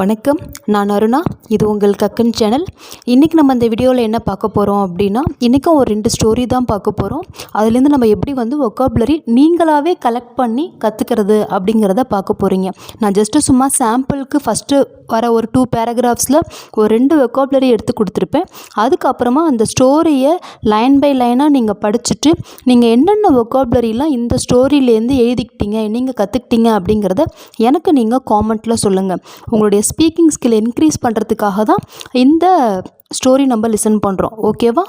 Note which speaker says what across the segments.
Speaker 1: வணக்கம், நான் அருணா. இது உங்கள் கக்கன் சேனல். இன்றைக்கி நம்ம இந்த வீடியோவில் என்ன பார்க்க போகிறோம் அப்படின்னா, இன்றைக்கும் ஒரு 2 ஸ்டோரி தான் பார்க்க போகிறோம். அதுலேருந்து நம்ம எப்படி வொக்காபுலரி நீங்களாகவே கலெக்ட் பண்ணி கற்றுக்கிறது அப்படிங்கிறத பார்க்க போகிறீங்க. நான் ஜஸ்ட்டு சும்மா சாம்பிளுக்கு ஃபஸ்ட்டு வர ஒரு 2 பேராகிராஃப்ஸில் ஒரு 2 வொக்காபுலரி எடுத்து கொடுத்துருப்பேன். அதுக்கப்புறமா அந்த ஸ்டோரியை லைன் பை லைனாக நீங்கள் படிச்சுட்டு நீங்கள் என்னென்ன வொக்காபுலரிலாம் இந்த ஸ்டோரியிலேருந்து எழுதிக்கிட்டீங்க, நீங்கள் கற்றுக்கிட்டீங்க அப்படிங்கிறத எனக்கு நீங்கள் காமெண்ட்டில் சொல்லுங்கள். உங்களுடைய ஸ்பீக்கிங் ஸ்கில் இன்க்ரீஸ் பண்ணுறதுக்காக தான் இந்த ஸ்டோரி நம்ம லிசன் பண்ணுறோம். ஓகேவா?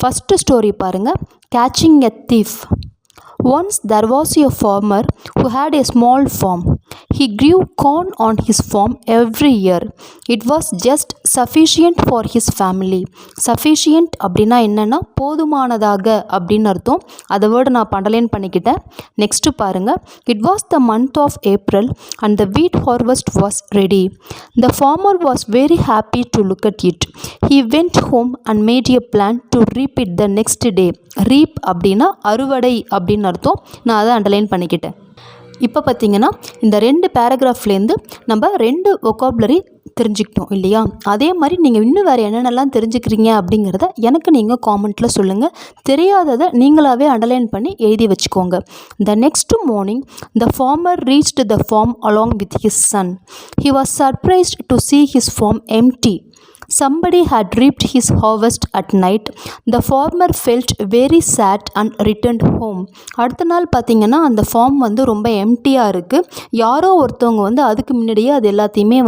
Speaker 1: ஃபஸ்ட்டு ஸ்டோரி பாருங்கள். Catching a thief. Once there was a farmer who had a small farm. He grew corn on his farm every year. It was just sufficient for his family. Sufficient அப்படின்னா என்னென்னா போதுமானதாக அப்படின்னு அர்த்தம். அதை word நான் underline பண்ணிக்கிட்டேன். Next பாருங்கள். It was the month of April and the wheat harvest was ready. The farmer was very happy to look at it. He went home and made a plan to reap it the next day. Reap அப்படின்னா அறுவடை அப்படின்னு அர்த்தம். நான் அதை underline பண்ணிக்கிட்டேன். இப்போ பார்த்தீங்கன்னா இந்த 2 பேராகிராஃப்லேருந்து நம்ம 2 வொக்காபுலரி தெரிஞ்சுக்கிட்டோம் இல்லையா? அதே மாதிரி நீங்கள் இன்னும் வேறு என்னென்னலாம் தெரிஞ்சுக்கிறீங்க அப்படிங்கிறத எனக்கு நீங்கள் காமெண்ட்டில் சொல்லுங்கள். தெரியாததை நீங்களாகவே அண்டர்லைன் பண்ணி எழுதி வச்சுக்கோங்க. The next morning, the farmer reached the farm along with his son. He was surprised to see his farm empty. Somebody had reaped his harvest at night. The farmer felt very sad and returned home. அடுத்த நாள் பார்த்தீங்கன்னா அந்த form ரொம்ப எம்டியாக இருக்குது. யாரோ ஒருத்தவங்க அதுக்கு முன்னாடியே அது எல்லாத்தையுமே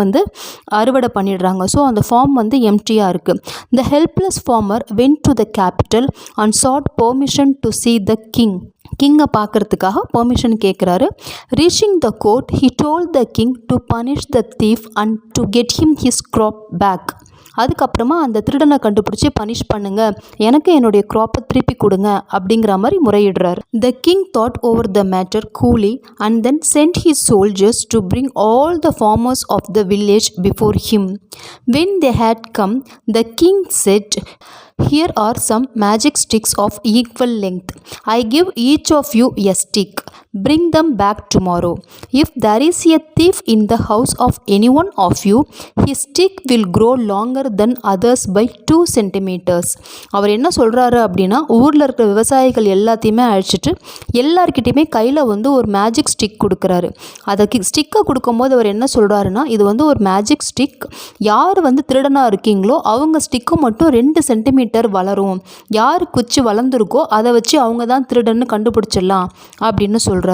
Speaker 1: அறுவடை பண்ணிடுறாங்க. ஸோ அந்த ஃபார்ம் எம்டியாக இருக்குது. The helpless farmer went to the capital and sought permission to see the king. கிங்கை பார்க்குறதுக்காக பெர்மிஷன் கேட்குறாரு. Reaching the court, he told the king to punish the thief and to get him his crop back. அதுக்கப்புறமா அந்த திருடனை கண்டுபிடிச்சி punish பண்ணுங்க, எனக்கு என்னுடைய க்ராப்பை திருப்பி கொடுங்க அப்படிங்கிற மாதிரி முறையிடுறாரு. The king thought over the matter coolly and then sent his soldiers to bring all the farmers of the village before him. When they had come, the king said, "Here are some magic sticks of equal length. I give each of you a stick. Bring them back tomorrow. If there is a thief in the house of any one of you, his stick will grow longer than others by 2 centimeters." அவர் என்ன சொல்கிறாரு அப்படின்னா, ஊரில் இருக்கிற விவசாயிகள் எல்லாத்தையுமே அழைச்சிட்டு எல்லார்கிட்டையுமே கையில் ஒரு மேஜிக் ஸ்டிக் கொடுக்குறாரு. அதுக்கு ஸ்டிக்கை கொடுக்கும்போது அவர் என்ன சொல்கிறாருன்னா, இது ஒரு மேஜிக் ஸ்டிக். யார் திருடனாக இருக்கீங்களோ அவங்க ஸ்டிக்கு மட்டும் 2 சென்டிமீட்டர் வளரும். யார் குச்சி வளர்ந்துருக்கோ அதை வச்சு அவங்க தான் திருடன்னு கண்டுபிடிச்சிடலாம் அப்படின்னு சொல்கிறாரு.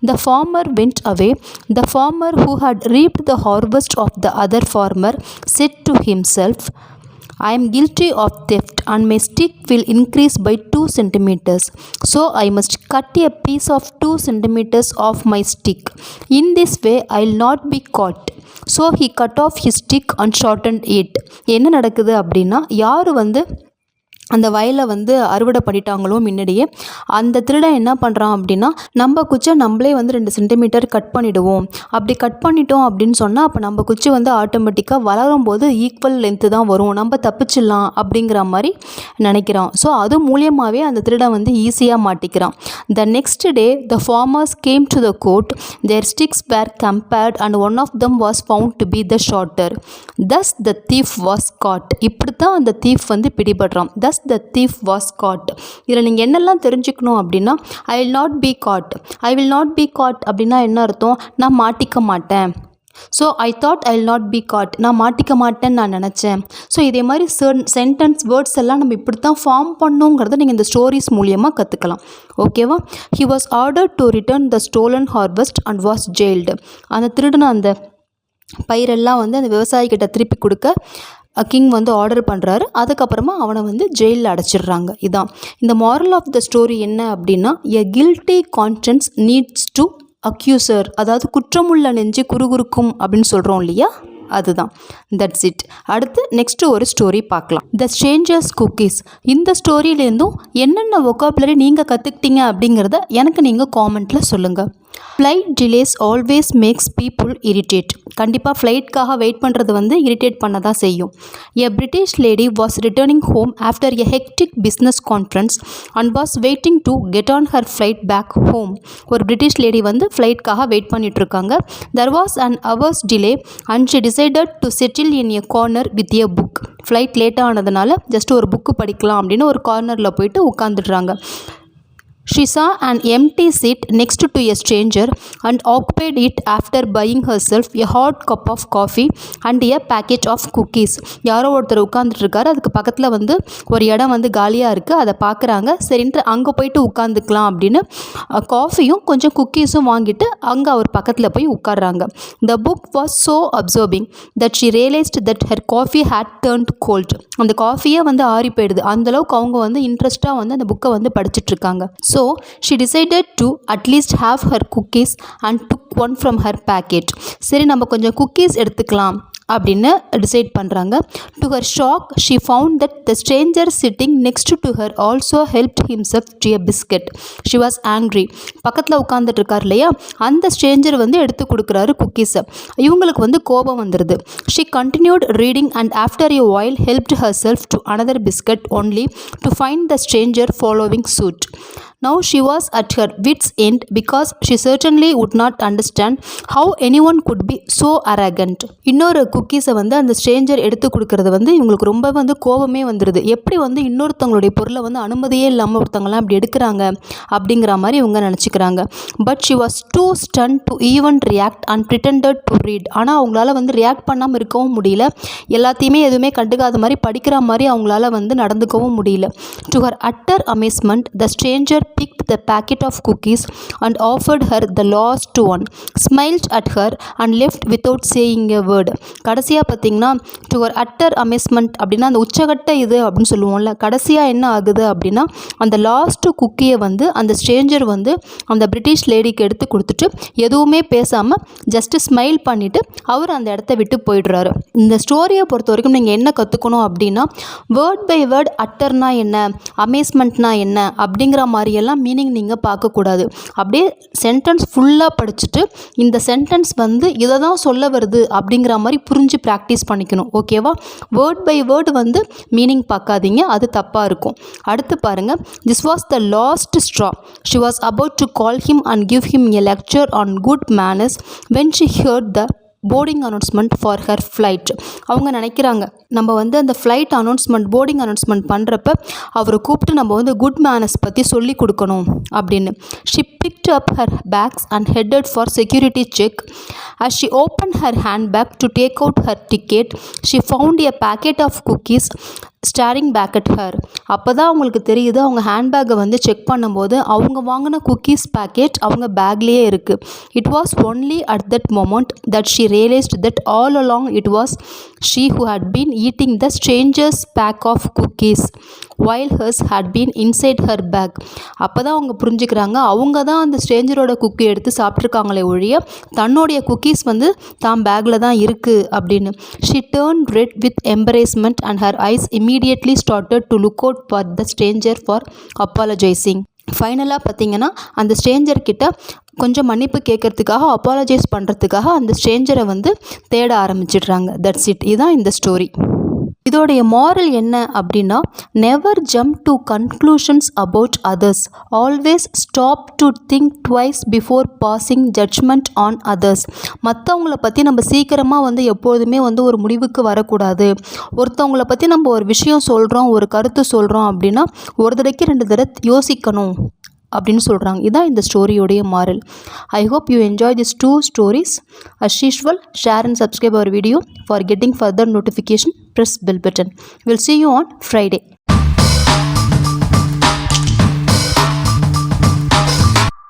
Speaker 1: The farmer went away. The farmer who had reaped the harvest of the other farmer said to himself, "I am guilty of theft and my stick will increase by 2 centimeters. So I must cut a piece of 2 centimeters off my stick. In this way I will not be caught." So he cut off his stick and shortened it. என்ன நடக்குது அப்படின்னா, யார் அந்த வயலை அறுவடை பண்ணிட்டாங்களோ முன்னாடியே அந்த திருடன் என்ன பண்ணுறான் அப்படின்னா, நம்ம குச்சை நம்மளே 2 சென்டிமீட்டர் கட் பண்ணிவிடுவோம். அப்படி கட் பண்ணிட்டோம் அப்படின்னு சொன்னால் அப்போ நம்ம குச்சி ஆட்டோமேட்டிக்காக வளரும் போது ஈக்குவல் லென்த்து தான் வரும், நம்ம தப்பிச்சிடலாம் அப்படிங்கிற மாதிரி நினைக்கிறான். ஸோ அது மூலியமாகவே அந்த திருடன் ஈஸியாக மாட்டிக்கிறான். The next day the farmers came to the court. Their sticks were compared and one of them was found to be the shorter. Thus the thief was caught. இப்படி தான் அந்த thief பிடிபடுறான். the thief was caught. இதில் நீங்கள் என்னெல்லாம் தெரிஞ்சுக்கணும் அப்படின்னா, I will not be caught. I will not be caught அப்படின்னா என்ன அர்த்தம்? நான் மாட்டிக்க மாட்டேன். So I thought I will not be caught. நான் மாட்டிக்க மாட்டேன்னு நான் நினச்சேன். ஸோ இதே மாதிரி சென்டென்ஸ் வேர்ட்ஸ் எல்லாம் நம்ம இப்படி தான் ஃபார்ம் பண்ணுங்கிறத நீங்கள் இந்த ஸ்டோரிஸ் மூலியமாக கற்றுக்கலாம். ஓகேவா? He was ordered to return the stolen harvest and was jailed. அந்த திருடனை அந்த பயிரெல்லாம் அந்த விவசாயிகிட்ட திருப்பி கொடுக்க கிங் ஆர்டர் பண்ணுறாரு. அதுக்கப்புறமா அவனை ஜெயிலில் அடைச்சிடுறாங்க. இதான் இந்த மாரல் ஆஃப் த ஸ்டோரி என்ன அப்படின்னா, a guilty conscience needs to accuser. அதாவது குற்றமுள்ள நெஞ்சு குறுகுறுக்கும் அப்படின்னு சொல்கிறோம் இல்லையா, அதுதான். That's it. அடுத்து நெக்ஸ்ட்டு ஒரு ஸ்டோரி பார்க்கலாம். The strangers cookies. இந்த ஸ்டோரியிலேருந்தும் என்னென்ன வொக்காபுலரி நீங்கள் கற்றுக்கிட்டீங்க அப்படிங்கிறத எனக்கு நீங்கள் காமெண்ட்டில் சொல்லுங்கள். Flight delays always makes people irritate. கண்டிப்பாக ஃப்ளைட்காக வெயிட் பண்ணுறது வந்து இரிட்டேட் பண்ண தான் செய்யும். A British lady was returning home after a hectic business conference and was waiting to get on her flight back home. ஒரு பிரிட்டிஷ் லேடி வந்து ஃப்ளைட்காக வெயிட் பண்ணிகிட்ருக்காங்க. There was an hour's delay and she decided to settle in a corner with a book. Flight லேட்டாக ஆனதுனால just ஒரு book படிக்கலாம் அப்படின்னு ஒரு கார்னரில் போயிட்டு உட்காந்துடுறாங்க. She saw an empty seat next to a stranger and occupied it after buying herself a hot cup of coffee and a packet of cookies. யாரோ ஒருத்தர் உட்காந்துட்ருக்காரு. அதுக்கு பக்கத்தில் வந்து ஒரு இடம் வந்து காலியாக இருக்குது. அதை பார்க்குறாங்க. சரின்ட்டு அங்கே போயிட்டு உட்காந்துக்கலாம் அப்படின்னு காஃபியும் கொஞ்சம் குக்கீஸும் வாங்கிட்டு அங்கே அவர் பக்கத்தில் போய் உட்காடுறாங்க. The book was so absorbing that she realized that her coffee had turned cold. அந்த காஃபியே வந்து ஆறி போயிடுது. அந்தளவுக்கு அவங்க வந்து இன்ட்ரெஸ்ட்டாக வந்து அந்த புக்கை வந்து படிச்சுட்ருக்காங்க. So she decided to at least have her cookies and took one from her packet. சரி நம்ம கொஞ்சம் குக்கீஸ் எடுத்துக்கலாம் அப்படின்னு டிசைட் பண்ணுறாங்க. To her shock she found that the Stranger sitting next to her also helped himself to a biscuit. She was angry. பக்கத்தில் உட்காந்துட்டு இருக்கார் இல்லையா, அந்த ஸ்ட்ரேஞ்சர் வந்து எடுத்து கொடுக்குறாரு குக்கீஸை. இவங்களுக்கு வந்து கோபம் வந்துடுது. She continued reading and after a while helped herself to another biscuit only to find the stranger following suit. Now she was at her wits' end because she certainly would not understand how anyone could be so arrogant. இன்னொரு குக்கீஸை வந்து அந்த Stranger எடுத்து கொடுக்கறது வந்து இவங்களுக்கு ரொம்ப வந்து கோபமே வந்துடுது. எப்படி வந்து இன்னொருத்தவங்களுடைய பொருளை வந்து அனுமதியே இல்லாமல் ஒருத்தவங்களாம் அப்படி எடுக்கிறாங்க அப்படிங்கிற மாதிரி இவங்க நினச்சிக்கிறாங்க. But she was too stun to even react and pretended to read. ஆனால் அவங்களால வந்து ரியாக்ட் பண்ணாமல் இருக்கவும் முடியல. எல்லாத்தையுமே எதுவுமே கண்டுக்காத மாதிரி படிக்கிற மாதிரி அவங்களால வந்து நடந்துக்கவும் முடியல. To her utter amazement the Stranger picked the packet of cookies and offered her the last one, smiled at her and left without saying a word. கடைசியாக பார்த்தீங்கன்னா to her utter amazement அப்படின்னா அந்த உச்சகட்ட இது அப்படின்னு சொல்லுவோம்ல, கடைசியாக என்ன ஆகுது அப்படின்னா அந்த லாஸ்ட்டு குக்கியை வந்து அந்த ஸ்ட்ரேஞ்சர் வந்து அந்த பிரிட்டிஷ் லேடிக்கு எடுத்து கொடுத்துட்டு எதுவுமே பேசாமல் ஜஸ்ட்டு ஸ்மைல் பண்ணிவிட்டு அவர் அந்த இடத்த விட்டு போயிடுறாரு. இந்த ஸ்டோரியை பொறுத்த வரைக்கும் நீங்கள் என்ன கற்றுக்கணும் அப்படின்னா, வேர்ட் பை வேர்ட் அட்டர்னா என்ன, அமேஸ்மெண்ட்னா என்ன அப்படிங்கிற மாதிரியெல்லாம் மீனிங் நீங்கள் பார்க்கக்கூடாது. அப்படியே சென்டென்ஸ் ஃபுல்லாக படிச்சுட்டு இந்த சென்டென்ஸ் வந்து இதை தான் சொல்ல வருது அப்படிங்கிற மாதிரி புரிஞ்சு ப்ராக்டிஸ் பண்ணிக்கணும். ஓகேவா? வேர்ட் பை வேர்டு வந்து மீனிங் பார்க்காதீங்க, அது தப்பாக இருக்கும். அடுத்து பாருங்கள். This was the last straw. She was about to call him and give him a lecture on good manners when she heard the boarding announcement for her flight. அவங்க நினைக்கிறாங்க நம்ம வந்து அந்த ஃப்ளைட் அனௌன்ஸ்மெண்ட் போர்டிங் அனௌன்ஸ்மெண்ட் பண்ணுறப்ப அவரை கூப்பிட்டு நம்ம வந்து குட் மேனர்ஸ் பற்றி சொல்லி கொடுக்கணும் அப்படின்னு. She picked up her packs and headed for security check. As she opened her handbag to take out her ticket, she found a packet of cookies staring back at her. அப்போ தான் அவங்களுக்கு தெரியுது, அவங்க ஹேண்ட்பேக்கை வந்து செக் பண்ணும்போது அவங்க வாங்கின cookies packet அவங்க பேக்லேயே இருக்குது. It was only at that moment that she realised that all along it was she who had been eating the stranger's pack of cookies while hers had been inside her bag. அப்போ தான் அவங்க புரிஞ்சுக்கிறாங்க, அவங்க தான் அந்த ஸ்ட்ரேஞ்சரோட cookie எடுத்து சாப்பிட்ருக்காங்களே ஒழிய தன்னுடைய குக்கீஸ் வந்து தான் பேக்கில் தான் இருக்குது அப்படின்னு. She turned red with embarrassment and her eyes immediately started to look out for the stranger for apologizing. ஃபைனலாக பார்த்தீங்கன்னா அந்த ஸ்ட்ரேஞ்சர்கிட்ட கொஞ்சம் மன்னிப்பு கேட்கறதுக்காக அப்பாலஜைஸ் பண்ணுறதுக்காக அந்த ஸ்ட்ரேஞ்சரை வந்து தேட ஆரம்பிச்சிடுறாங்க. That's it. இதுதான் இந்த ஸ்டோரி. இதோடைய மாரல் என்ன அப்படின்னா, never jump to conclusions about others, always stop to think twice before passing judgement on others. மற்றவங்கள பற்றி நம்ம சீக்கிரமாக வந்து எப்பொழுதுமே வந்து ஒரு முடிவுக்கு வரக்கூடாது. ஒருத்தவங்கள பற்றி நம்ம ஒரு விஷயம் சொல்கிறோம், ஒரு கருத்து சொல்கிறோம் அப்படின்னா ஒரு தடவைக்கு 2 தடவை யோசிக்கணும் அப்படின்னு சொல்கிறாங்க. இதுதான் இந்த ஸ்டோரியோடைய moral. I hope you enjoy this 2 stories. As usual, share and subscribe our video. For getting further notification, press bell button. We'll see you on Friday.